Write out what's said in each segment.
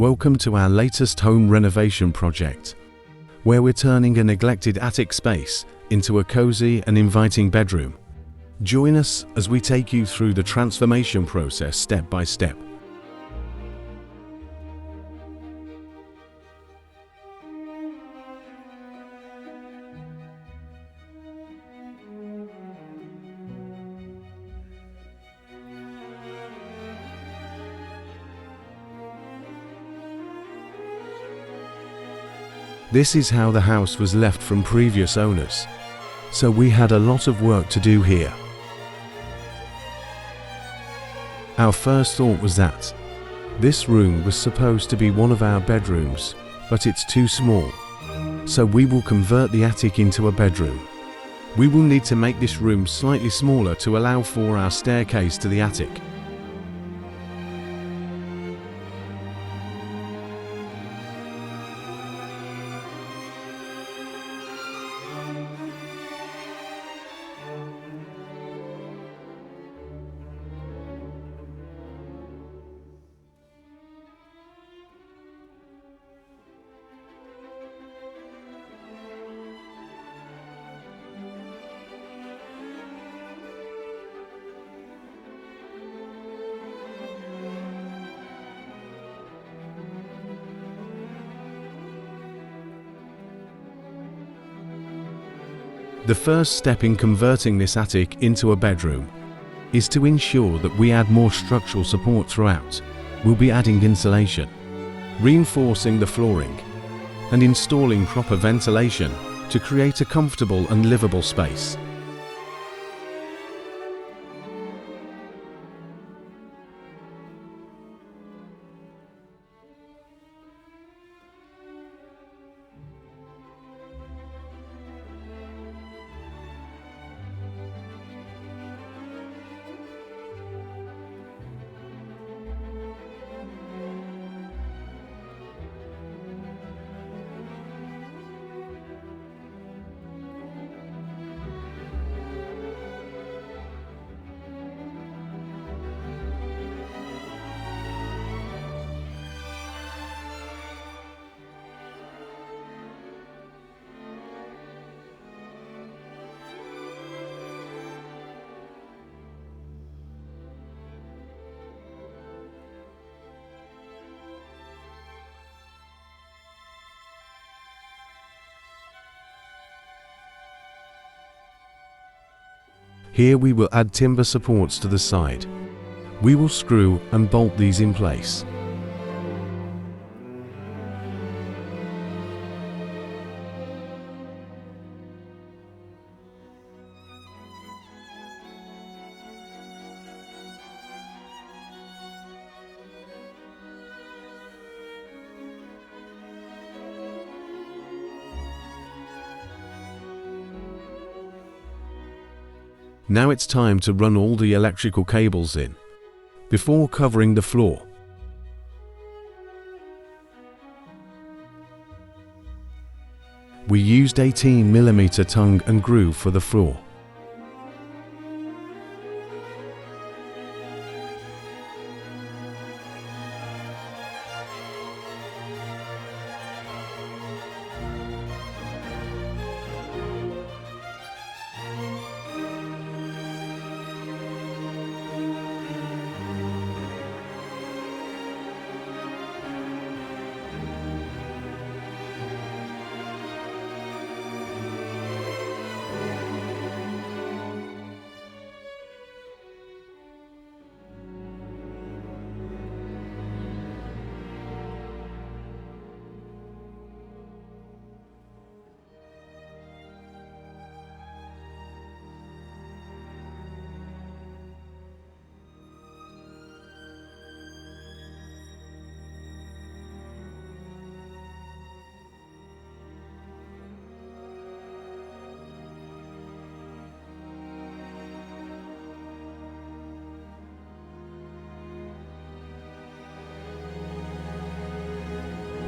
Welcome to our latest home renovation project, where we're turning a neglected attic space into a cozy and inviting bedroom. Join us as we take you through the transformation process step by step. This is how the house was left from previous owners, so we had a lot of work to do here. Our first thought was that this room was supposed to be one of our bedrooms, but it's too small, so we will convert the attic into a bedroom. We will need to make this room slightly smaller to allow for our staircase to the attic. The first step in converting this attic into a bedroom is to ensure that we add more structural support throughout. We'll be adding insulation, reinforcing the flooring, and installing proper ventilation to create a comfortable and livable space. Here we will add timber supports to the side. We will screw and bolt these in place. Now it's time to run all the electrical cables in, before covering the floor. We used 18mm tongue and groove for the floor.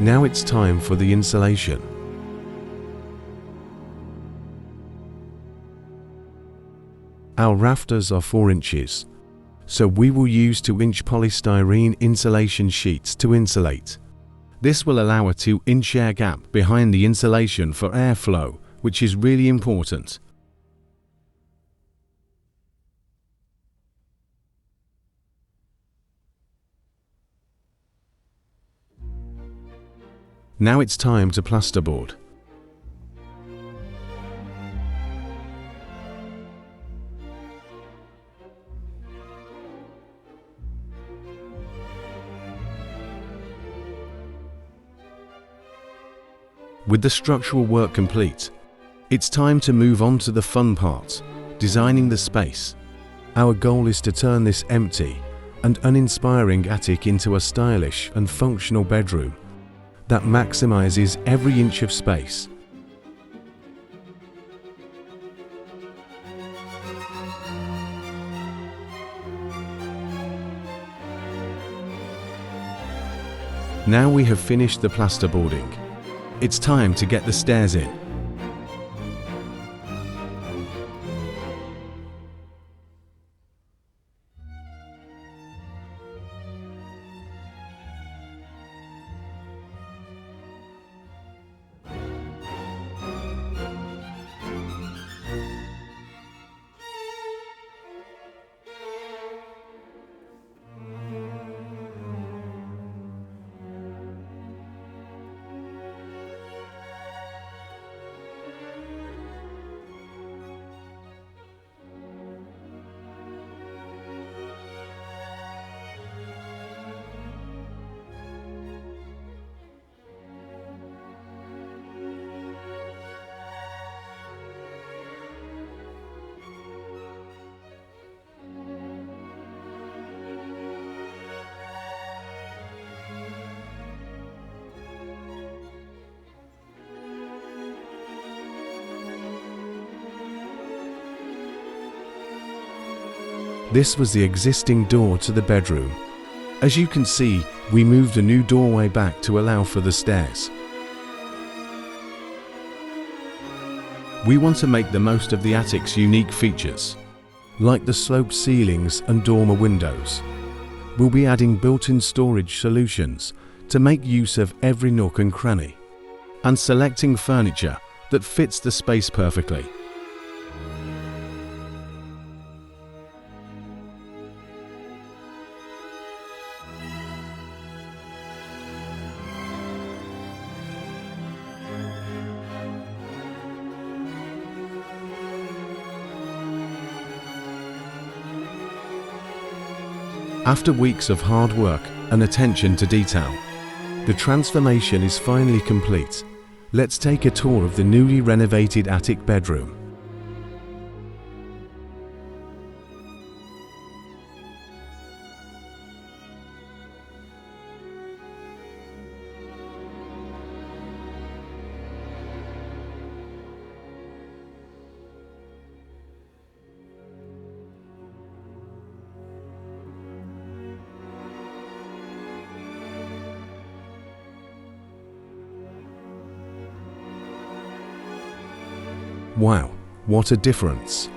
Now it's time for the insulation. Our rafters are 4 inches, so we will use 2-inch polystyrene insulation sheets to insulate. This will allow a 2-inch air gap behind the insulation for airflow, which is really important. Now it's time to plasterboard. With the structural work complete, it's time to move on to the fun part, designing the space. Our goal is to turn this empty and uninspiring attic into a stylish and functional bedroom that maximizes every inch of space. Now we have finished the plasterboarding. It's time to get the stairs in. This was the existing door to the bedroom. As you can see, we moved a new doorway back to allow for the stairs. We want to make the most of the attic's unique features, like the sloped ceilings and dormer windows. We'll be adding built-in storage solutions to make use of every nook and cranny, and selecting furniture that fits the space perfectly. After weeks of hard work and attention to detail, the transformation is finally complete. Let's take a tour of the newly renovated attic bedroom. Wow, what a difference!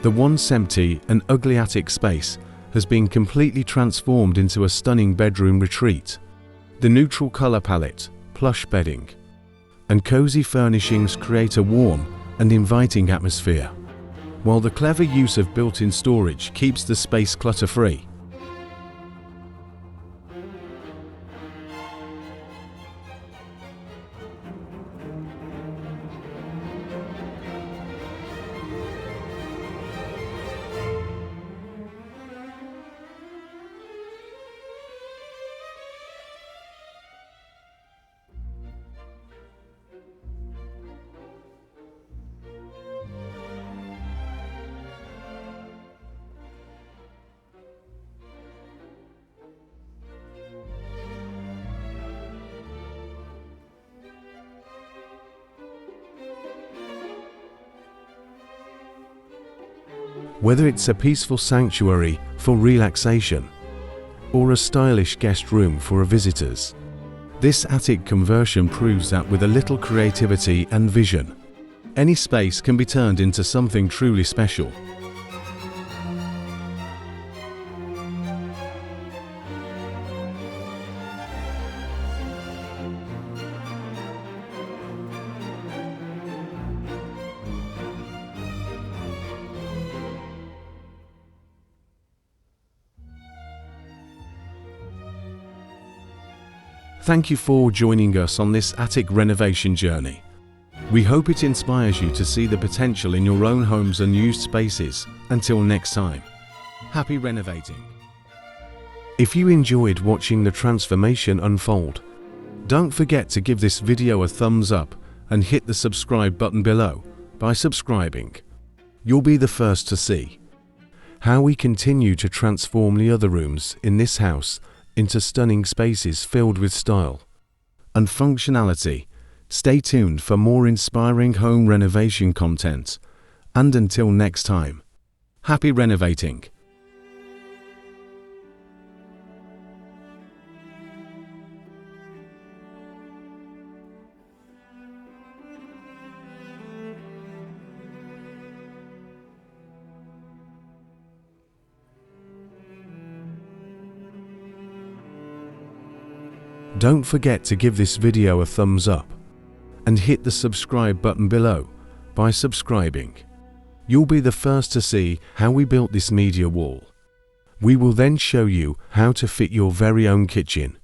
The once empty and ugly attic space has been completely transformed into a stunning bedroom retreat. The neutral color palette, plush bedding, and cozy furnishings create a warm and inviting atmosphere, while the clever use of built-in storage keeps the space clutter-free. Whether it's a peaceful sanctuary for relaxation or a stylish guest room for visitors, this attic conversion proves that with a little creativity and vision, any space can be turned into something truly special. Thank you for joining us on this attic renovation journey. We hope it inspires you to see the potential in your own home's unused spaces. Until next time, happy renovating. If you enjoyed watching the transformation unfold, don't forget to give this video a thumbs up and hit the subscribe button below. By subscribing, you'll be the first to see how we continue to transform the other rooms in this house into stunning spaces filled with style and functionality. Stay tuned for more inspiring home renovation content. And until next time, happy renovating. Don't forget to give this video a thumbs up and hit the subscribe button below. By subscribing, you'll be the first to see how we built this media wall. We will then show you how to fit your very own kitchen